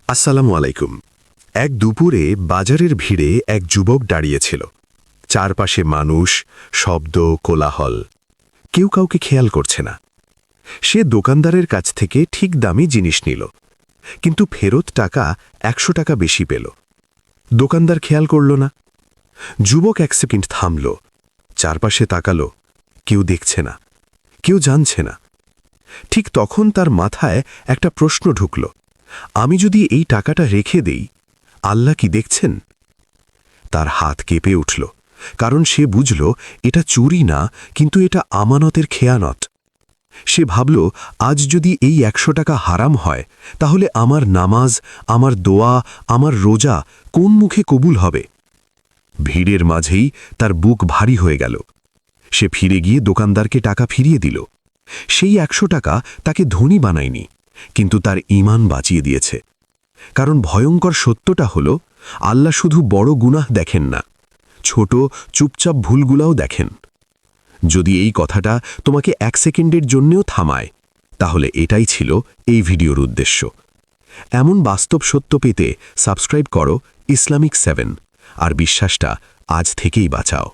আসসালামু আলাইকুম। এক দুপুরে বাজারের ভিড়ে এক যুবক দাঁড়িয়েছিল। চারপাশে মানুষ, শব্দ, কোলাহল। কেউ কাউকে খেয়াল করছে না। সে দোকানদারের কাছ থেকে ঠিক দামি জিনিস নিল, কিন্তু ফেরত টাকা ১০০ টাকা বেশি পেল। দোকানদার খেয়াল করল না। যুবক এক সেকেন্ড থামল, চারপাশে তাকালো। কেউ দেখছে না, কেউ জানছে না। ঠিক তখন তার মাথায় একটা প্রশ্ন ঢুকল, আমি যদি এই টাকাটা রেখে দেই, আল্লাহ কি দেখছেন? তার হাত কেঁপে উঠল, কারণ সে বুঝল এটা চুরি না, কিন্তু এটা আমানতের খেয়ানত। সে ভাবল, আজ যদি এই ১০০ টাকা হারাম হয়, তাহলে আমার নামাজ, আমার দোয়া, আমার রোজা কোন মুখে কবুল হবে? ভিড়ের মাঝেই তার বুক ভারী হয়ে গেল। সে ফিরে গিয়ে দোকানদারকে টাকা ফিরিয়ে দিল। সেই ১০০ টাকা তাকে ধনী বানায়নি, কিন্তু তার ঈমান বাঁচিয়ে দিয়েছে। কারণ ভয়ঙ্কর সত্যটা হল, আল্লাহ শুধু বড় গুনাহ দেখেন না, ছোট চুপচাপ ভুলগুলাও দেখেন। যদি এই কথাটা তোমাকে ১ সেকেন্ডের জন্যেও থামায়, তাহলে এটাই ছিল এই ভিডিওর উদ্দেশ্য। এমন বাস্তব সত্য পেতে সাবস্ক্রাইব করো ইসলামিক 7, আর বিশ্বাসটা আজ থেকেই বাঁচাও।